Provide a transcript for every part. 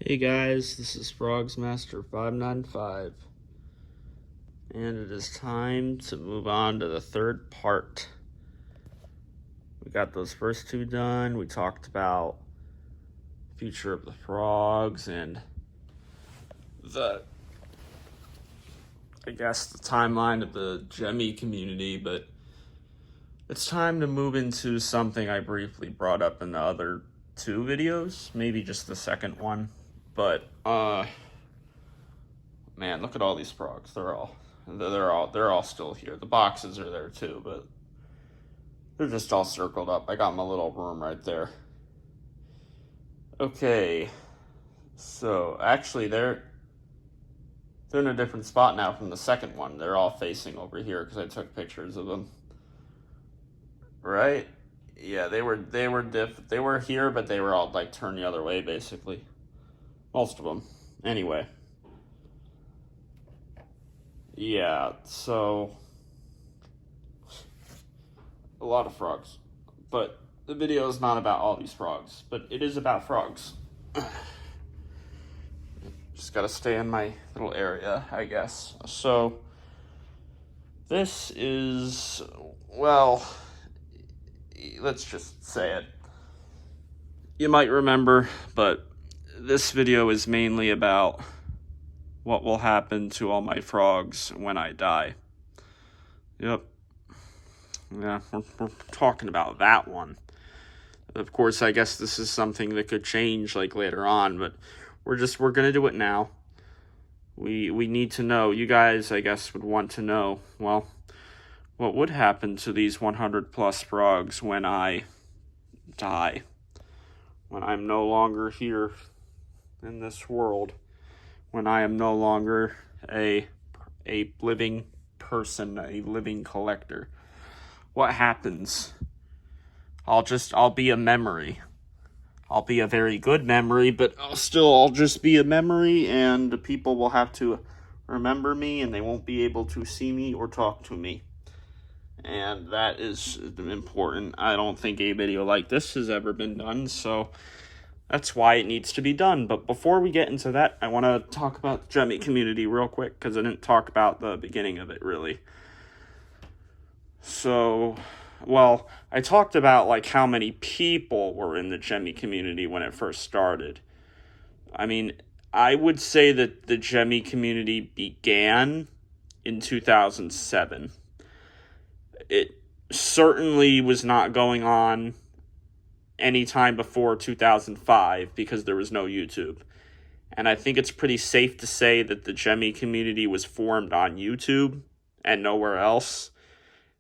Hey guys, this is Frogsmaster595, and it is time to move on to the third part. We got those first two done. We talked about the future of the frogs and the timeline of the Gemmy community, but it's time to move into something I briefly brought up in the other two videos, maybe just the second one, but man, look at all these frogs. They're all still here. The boxes are there too, but they're just all circled up. I got my little room right there. Okay, so actually they're in a different spot now from the second one. They're all facing over here because I took pictures of them. Right? Yeah, they were here, but they were all like turned the other way basically. Most of them. Anyway. Yeah, so a lot of frogs. But the video is not about all these frogs, but it is about frogs. Just gotta stay in my little area, I guess. So this is, well, let's just say it. You might remember, but this video is mainly about what will happen to all my frogs when I die. Yep. Yeah, we're talking about that one. Of course, I guess this is something that could change like later on, but we're gonna do it now. We need to know. You guys, I guess, would want to know, well, what would happen to these 100 plus frogs when I die? When I'm no longer here in this world. When I am no longer a living person, a living collector. What happens? I'll be a memory. I'll be a very good memory, but I'll just be a memory, and the people will have to remember me, and they won't be able to see me or talk to me. And that is important. I don't think a video like this has ever been done, so that's why it needs to be done. But before we get into that, I want to talk about the Gemmy community real quick, because I didn't talk about the beginning of it, really. So, well, I talked about like how many people were in the Gemmy community when it first started. I mean, I would say that the Gemmy community began in 2007. It certainly was not going on anytime before 2005 because there was no YouTube. And I think it's pretty safe to say that the Gemmy community was formed on YouTube and nowhere else,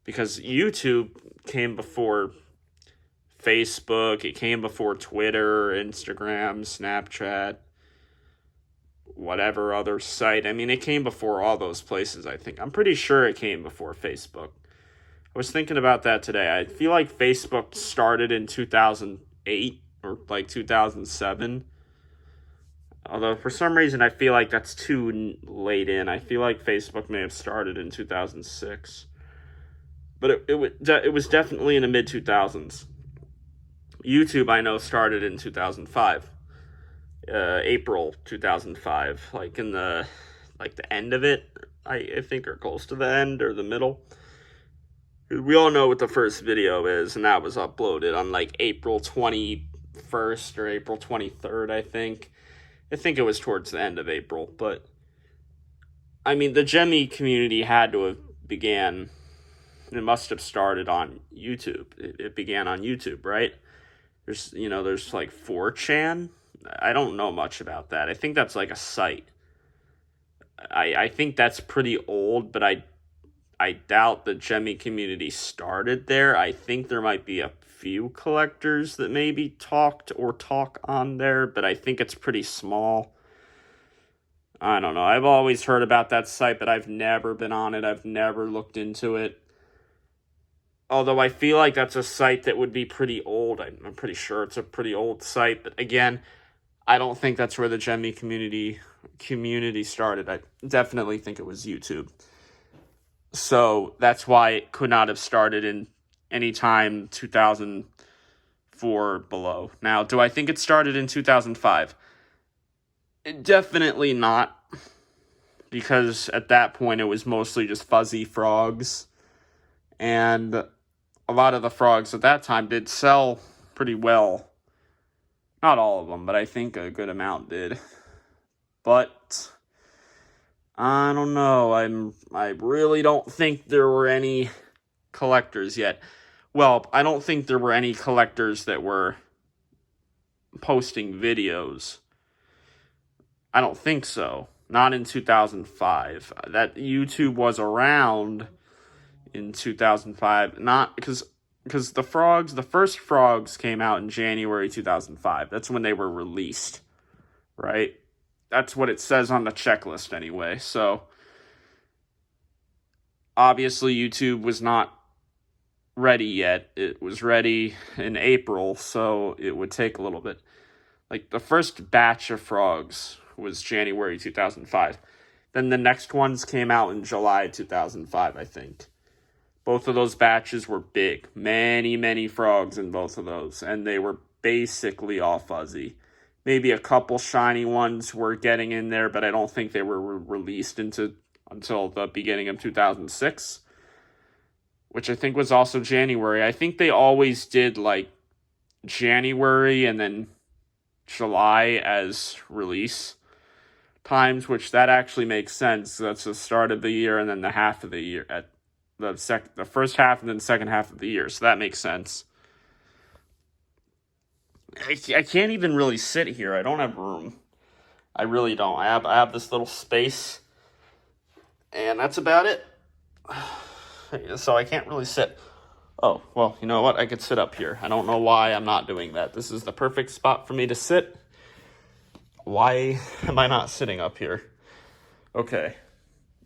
because YouTube came before Facebook, it came before Twitter, Instagram, Snapchat, whatever other site. I mean, it came before all those places, I think. I'm pretty sure it came before Facebook. I was thinking about that today. I feel like Facebook started in 2008 or like 2007. Although for some reason I feel like that's too late in. I feel like Facebook may have started in 2006. But it was definitely in the mid-2000s. YouTube, I know, started in 2005. April 2005. Like in the end of it, I think, or close to the end or the middle. We all know what the first video is, and that was uploaded on like April 21st or April 23rd, I think. I think it was towards the end of April, but I mean, the Gemmy community had to have began. It must have started on YouTube. It began on YouTube, right? There's like 4chan. I don't know much about that. I think that's like a site. I think that's pretty old, but I doubt the Gemmy community started there. I think there might be a few collectors that maybe talk on there, but I think it's pretty small. I don't know. I've always heard about that site, but I've never been on it. I've never looked into it. Although I feel like that's a site that would be pretty old. I'm pretty sure it's a pretty old site. But again, I don't think that's where the Gemmy community started. I definitely think it was YouTube. So that's why it could not have started in any time 2004 below. Now, do I think it started in 2005? Definitely not, because at that point it was mostly just fuzzy frogs, and a lot of the frogs at that time did sell pretty well. Not all of them, but I think a good amount did. But I don't know. I really don't think there were any collectors yet. Well, I don't think there were any collectors that were posting videos. I don't think so. Not in 2005. That YouTube was around in 2005. Not because the first frogs came out in January 2005. That's when they were released, right? That's what it says on the checklist anyway. So obviously YouTube was not ready yet. It was ready in April, so it would take a little bit. Like the first batch of frogs was January 2005. Then the next ones came out in July 2005, I think. Both of those batches were big. Many frogs in both of those. And they were basically all fuzzy. Maybe a couple shiny ones were getting in there, but I don't think they were released until the beginning of 2006. Which I think was also January. I think they always did like January and then July as release times, which that actually makes sense. That's the start of the year and then the half of the year at the first half and then second half of the year. So that makes sense. I can't even really sit here. I don't have room. I really don't. I have this little space, and that's about it. So I can't really sit. Oh, well, you know what? I could sit up here. I don't know why I'm not doing that. This is the perfect spot for me to sit. Why am I not sitting up here? Okay.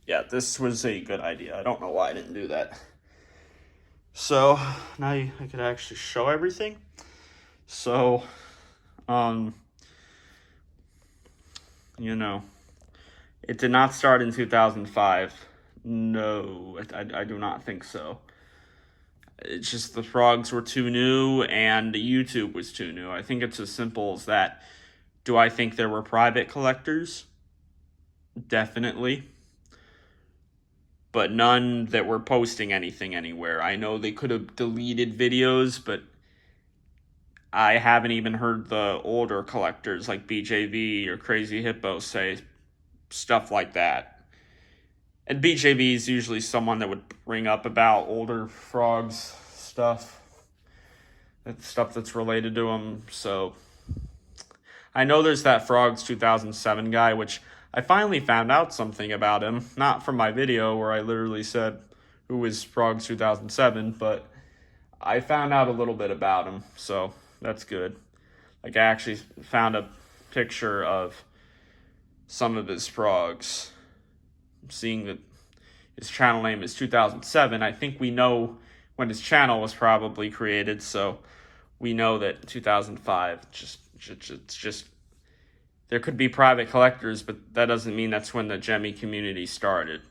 Yeah, this was a good idea. I don't know why I didn't do that. So, now I could actually show everything. So, it did not start in 2005. No, I do not think so. It's just the frogs were too new and YouTube was too new. I think it's as simple as that. Do I think there were private collectors? Definitely. But none that were posting anything anywhere. I know they could have deleted videos, but I haven't even heard the older collectors like BJV or Crazy Hippo say stuff like that. And BJV is usually someone that would bring up about older frogs stuff. Stuff that's related to them. So I know there's that Frogs 2007 guy, which I finally found out something about him. Not from my video where I literally said who is Frogs 2007, but I found out a little bit about him. So that's good. Like I actually found a picture of some of his frogs. Seeing that his channel name is 2007, I think we know when his channel was probably created, so we know that 2005, just there could be private collectors, but that doesn't mean that's when the Gemmy community started.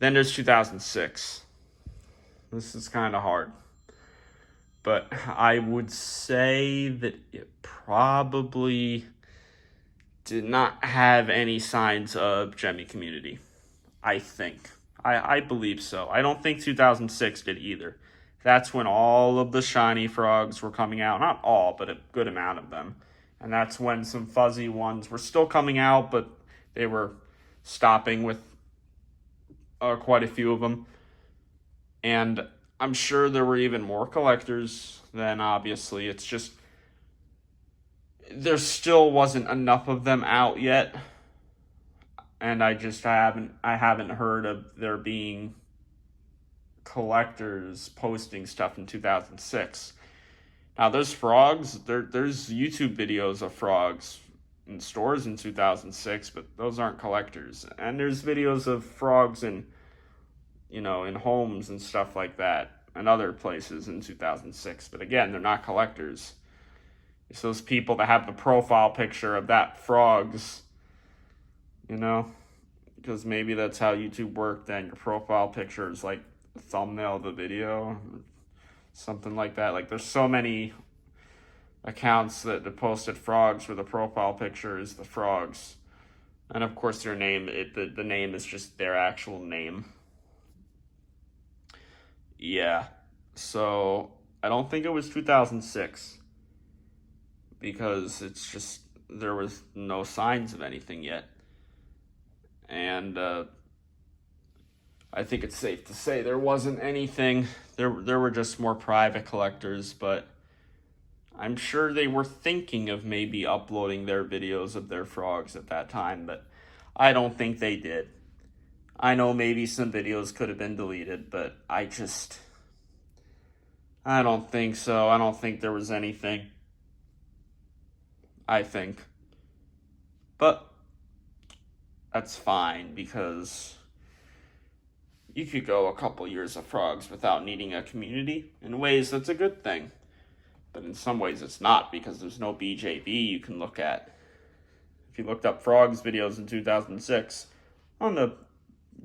Then there's 2006. This is kind of hard. But I would say that it probably did not have any signs of Gemmy community. I think. I believe so. I don't think 2006 did either. That's when all of the shiny frogs were coming out. Not all, but a good amount of them. And that's when some fuzzy ones were still coming out, but they were stopping with quite a few of them. And I'm sure there were even more collectors then, obviously. It's just there still wasn't enough of them out yet. And I haven't heard of there being collectors posting stuff in 2006. Now there's frogs, there's YouTube videos of frogs in stores in 2006, but those aren't collectors. And there's videos of frogs in homes and stuff like that and other places in 2006, but again, they're not collectors. It's those people that have the profile picture of that frogs, because maybe that's how YouTube worked, then your profile picture is like the thumbnail of the video, something like that. Like there's so many accounts that posted frogs where the profile picture is the frogs. And of course their name, the name is just their actual name. Yeah. So I don't think it was 2006 because it's just there was no signs of anything yet. And I think it's safe to say there wasn't anything. There were just more private collectors, but I'm sure they were thinking of maybe uploading their videos of their frogs at that time, but I don't think they did. I know maybe some videos could have been deleted, but I don't think so. I don't think there was anything. I think. But that's fine because you could go a couple years of frogs without needing a community. In ways, that's a good thing. But in some ways, it's not because there's no BJV you can look at. If you looked up frogs videos in 2006, on the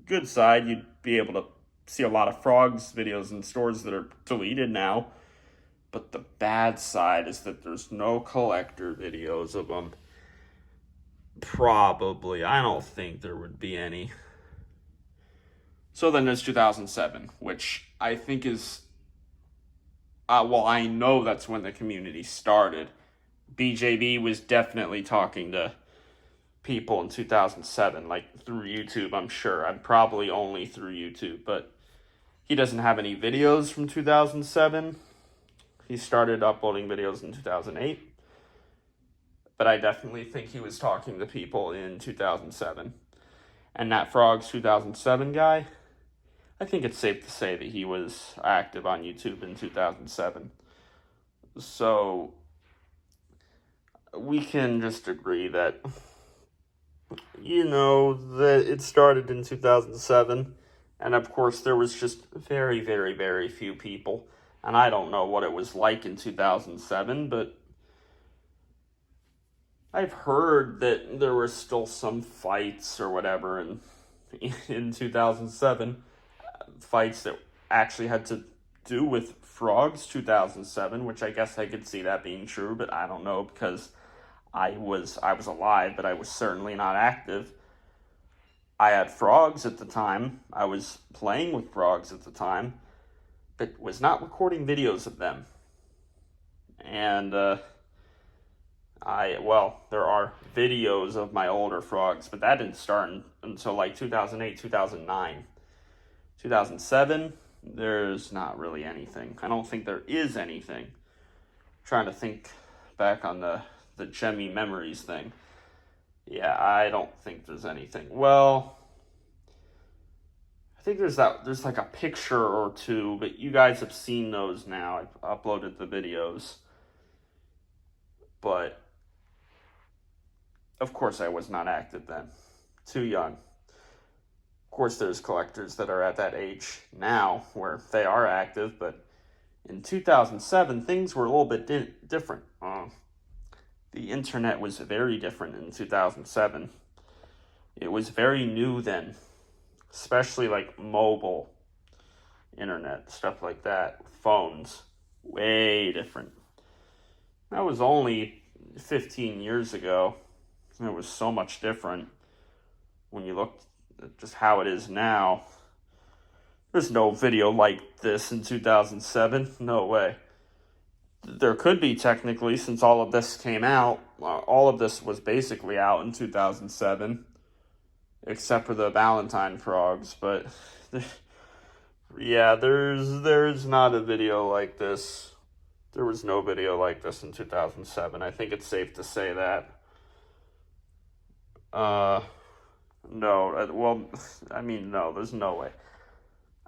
good side, you'd be able to see a lot of frogs videos in stores that are deleted now. But the bad side is that there's no collector videos of them. Probably. I don't think there would be any. So then there's 2007, which I think is... I know that's when the community started. BJV was definitely talking to people in 2007, like through YouTube, I'm sure. I'm probably only through YouTube, but he doesn't have any videos from 2007. He started uploading videos in 2008. But I definitely think he was talking to people in 2007. And that Frogs 2007 guy, I think it's safe to say that he was active on YouTube in 2007. So we can just agree that, that it started in 2007. And of course, there was just very, very, very few people. And I don't know what it was like in 2007, but I've heard that there were still some fights or whatever in 2007. Fights that actually had to do with Frogs 2007, which I guess I could see that being true, but I don't know because I was alive, but I was certainly not active. I had Frogs at the time. I was playing with Frogs at the time, but was not recording videos of them. And there are videos of my older frogs, but that didn't start until like 2008, 2009. 2007, there's not really anything. I don't think there is anything. I'm trying to think back on the Gemmy Memories thing. Yeah, I don't think there's anything. Well, I think there's like a picture or two, but you guys have seen those now. I've uploaded the videos. But of course I was not active then. Too young. Of course there's collectors that are at that age now where they are active, but in 2007 things were a little bit different. The internet was very different in 2007. It was very new then, especially like mobile internet, stuff like that, phones, way different. That was only 15 years ago. It was so much different when you look at just how it is now. There's no video like this in 2007. No way. There could be technically, since all of this came out. All of this was basically out in 2007, except for the Valentine frogs. But yeah, there's not a video like this. There was no video like this in 2007. I think it's safe to say that. No, there's no way.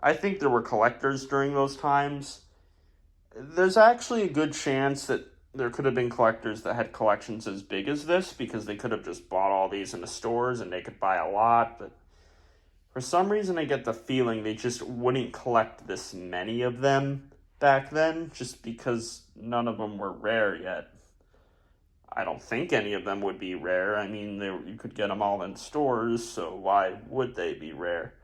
I think there were collectors during those times. There's actually a good chance that there could have been collectors that had collections as big as this because they could have just bought all these in the stores and they could buy a lot, but for some reason I get the feeling they just wouldn't collect this many of them back then just because none of them were rare yet. I don't think any of them would be rare. I mean, you could get them all in stores, so why would they be rare?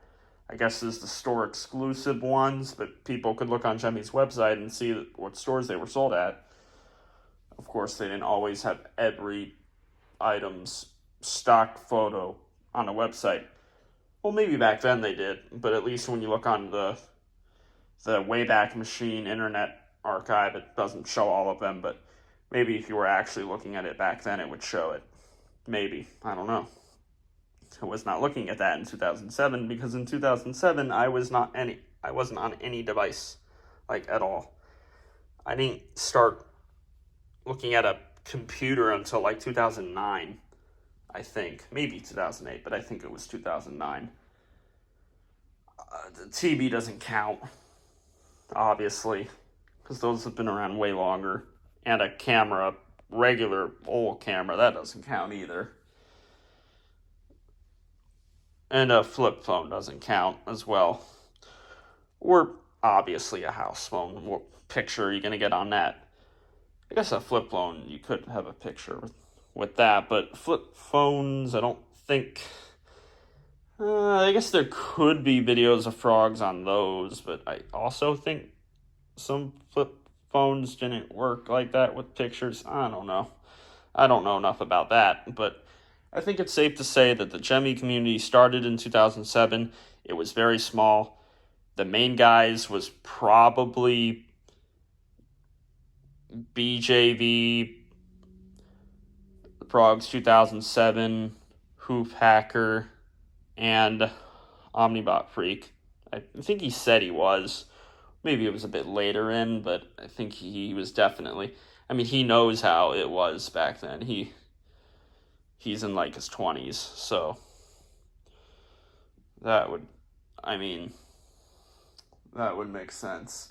I guess there's the store exclusive ones, but people could look on Gemmy's website and see what stores they were sold at. Of course, they didn't always have every item's stock photo on a website. Well, maybe back then they did, but at least when you look on the Wayback Machine Internet Archive, it doesn't show all of them, but maybe if you were actually looking at it back then, it would show it. Maybe. I don't know. I was not looking at that in 2007 because in 2007 I wasn't on any device, like, at all. I didn't start looking at a computer until like 2009, I think. Maybe 2008, but I think it was 2009. The TV doesn't count, obviously, because those have been around way longer. And a camera, regular old camera, that doesn't count either. And a flip phone doesn't count as well. Or obviously a house phone. What picture are you going to get on that? I guess a flip phone, you could have a picture with that, but flip phones, I don't think. I guess there could be videos of frogs on those, but I also think some flip phones didn't work like that with pictures. I don't know. I don't know enough about that, but I think it's safe to say that the Gemmy community started in 2007. It was very small. The main guys was probably BJV, Frogs 2007, Hoof Hacker, and Omnibot Freak. I think he said he was. Maybe it was a bit later in, but I think he was definitely. I mean, he knows how it was back then. He's in like his 20s, so that would make sense.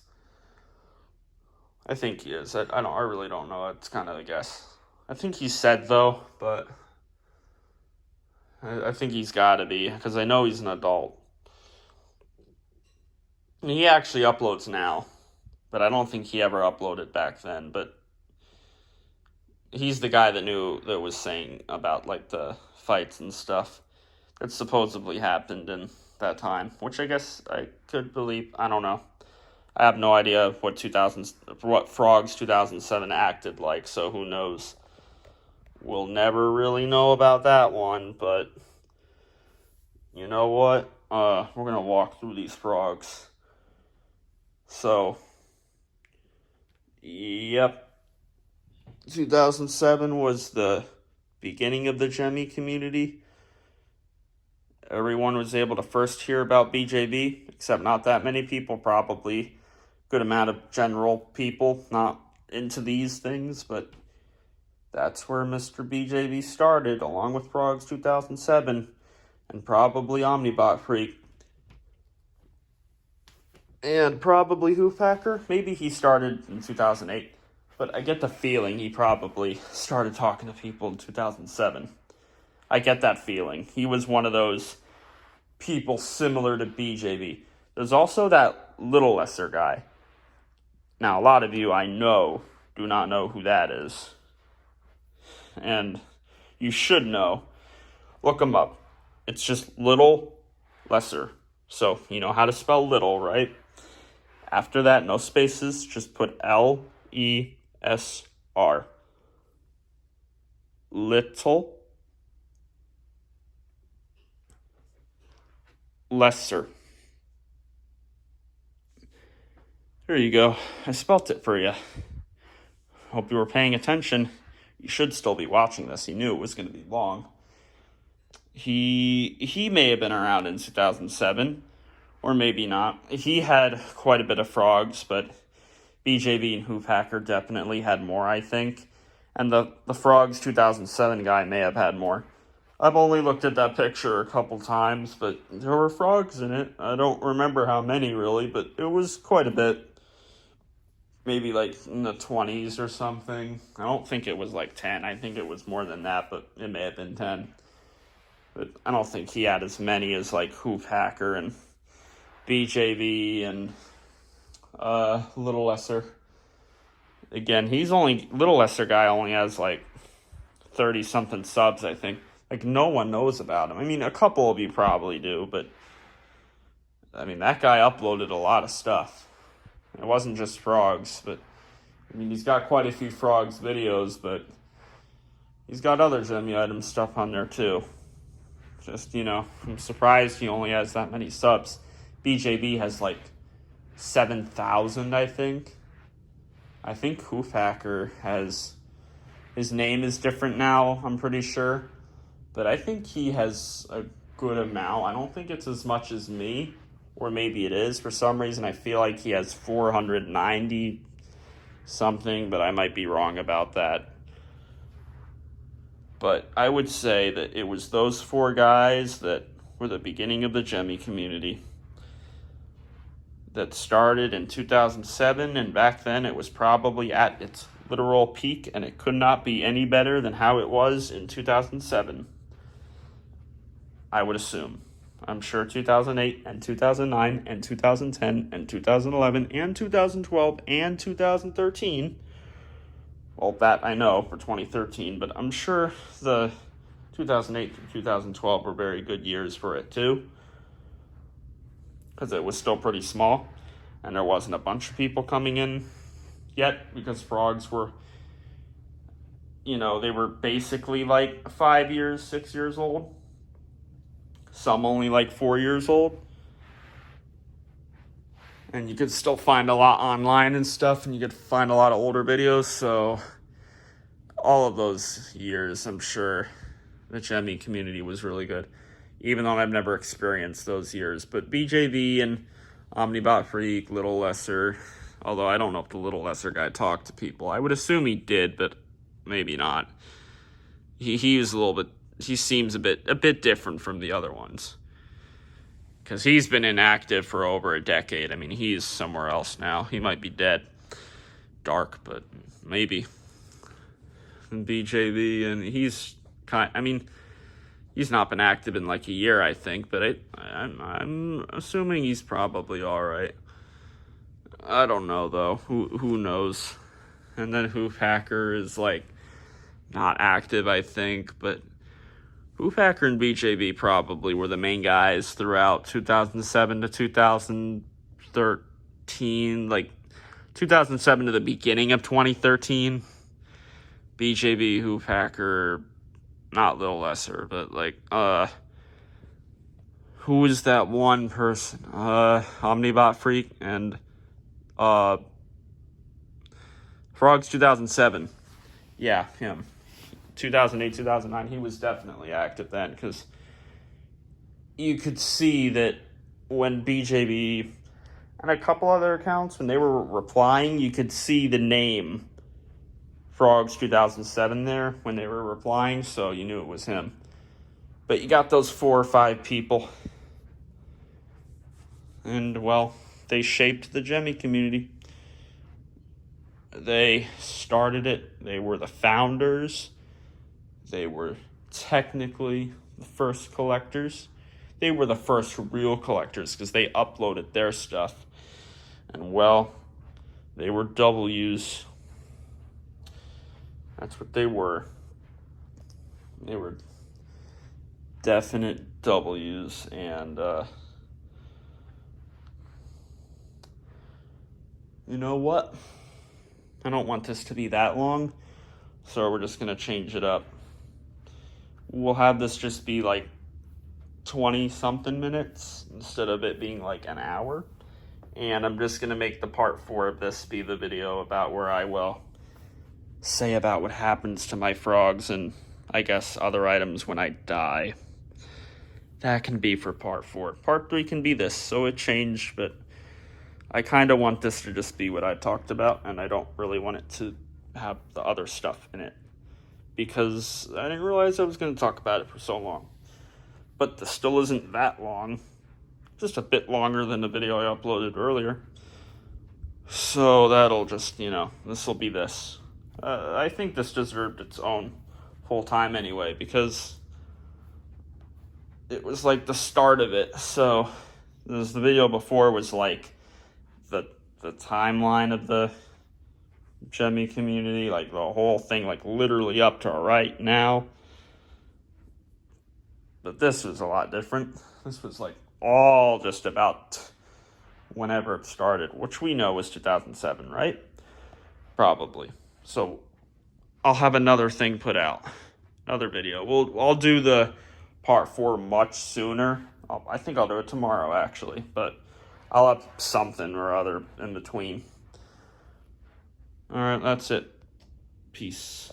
I think he is. I really don't know. It's kind of a guess. I think he said though, but I think he's got to be because I know he's an adult. And he actually uploads now, but I don't think he ever uploaded back then. But he's the guy that was saying about like the fights and stuff that supposedly happened in that time, which I guess I could believe. I don't know. I have no idea what Frogs 2007 acted like, so who knows? We'll never really know about that one, but you know what? We're gonna walk through these frogs. So, yep. 2007 was the beginning of the Gemmy community. Everyone was able to first hear about BJB, except not that many people, probably. Good amount of general people not into these things, but that's where Mr. BJB started, along with Frogs 2007, and probably Omnibot Freak. And probably Hoof Hacker. Maybe he started in 2008. But I get the feeling he probably started talking to people in 2007. I get that feeling. He was one of those people similar to BJB. There's also that Little Lesser guy. Now, a lot of you I know do not know who that is. And you should know. Look him up. It's just Little Lesser. So, you know how to spell little, right? After that, no spaces, just put L-E-S-R. Little Lesser. There you go. I spelt it for you. Hope you were paying attention. You should still be watching this. He knew it was going to be long. He may have been around in 2007, or maybe not. He had quite a bit of frogs, but BJB and Hoof Hacker definitely had more, I think. And the Frogs 2007 guy may have had more. I've only looked at that picture a couple times, but there were frogs in it. I don't remember how many, really, but it was quite a bit. Maybe like in the 20s or something. I don't think it was like 10. I think it was more than that, but it may have been 10. But I don't think he had as many as like Hoof Hacker and BJV and Little Lesser. Again, Little Lesser guy only has like 30 something subs, I think. Like, no one knows about him. I mean, a couple of you probably do, but I mean, that guy uploaded a lot of stuff. It wasn't just frogs, but I mean, he's got quite a few Frogs videos, but he's got other Jimmy Items stuff on there too. Just, I'm surprised he only has that many subs. BJB has like 7,000, I think. I think Hoofhacker has, his name is different now, I'm pretty sure. But I think he has a good amount. I don't think it's as much as me, or maybe it is. For some reason, I feel like he has 490 something, but I might be wrong about that. But I would say that it was those four guys that were the beginning of the Jemmy community that started in 2007, and back then it was probably at its literal peak, and it could not be any better than how it was in 2007. I would assume. I'm sure 2008 and 2009 and 2010 and 2011 and 2012 and 2013. Well, that I know for 2013, but I'm sure the 2008 through 2012 were very good years for it too, because it was still pretty small and there wasn't a bunch of people coming in yet, because Frogs were, they were basically like 5 years, 6 years old. Some only like 4 years old. And you could still find a lot online and stuff, and you could find a lot of older videos. So all of those years, I'm sure the Jemmy community was really good, even though I've never experienced those years. But BJV and Omnibot Freak, Little Lesser, although I don't know if the Little Lesser guy talked to people. I would assume he did, but maybe not. He was a little bit, he seems a bit different from the other ones, because he's been inactive for over a decade. I mean, he's somewhere else now. He might be dead. Dark, but maybe. And BJV, and he's he's not been active in like a year, I think, but I'm assuming he's probably all right. I don't know though. Who knows? And then Hoofhacker is like not active, I think, but Hoofhacker and BJB probably were the main guys throughout 2007 to 2013, like 2007 to the beginning of 2013. BJB, Hoofhacker, not Little Lesser, but like, who was that one person? Omnibot Freak and, Frogs 2007. Yeah, him. 2008, 2009, he was definitely active then, because you could see that when BJB and a couple other accounts, when they were replying, you could see the name Frogs 2007 there when they were replying, so you knew it was him. But you got those 4 or 5 people, and, well, they shaped the Jemmy community. They started it. They were the founders. They were technically the first collectors. They were the first real collectors, because they uploaded their stuff. And, well, they were W's. That's what they were. They were definite W's. And, you know what? I don't want this to be that long, so we're just going to change it up. We'll have this just be like 20-something minutes instead of it being like an hour. And I'm just going to make the part 4 of this be the video about where I will say about what happens to my frogs and, I guess, other items when I die. That can be for part 4. Part 3 can be this, so it changed, but I kind of want this to just be what I talked about, and I don't really want it to have the other stuff in it, because I didn't realize I was going to talk about it for so long. But this still isn't that long. Just a bit longer than the video I uploaded earlier. So that'll just, this will be this. I think this deserved its own full time anyway, because it was like the start of it. So the video before was like the timeline of the Jemmy community, like the whole thing, like literally up to right now. But this was a lot different. This was like all just about whenever it started, which we know was 2007, right? probably. So I'll have another thing put out, another video. I'll do the part 4 much sooner. I think I'll do it tomorrow, actually, but I'll have something or other in between. All right, that's it. Peace.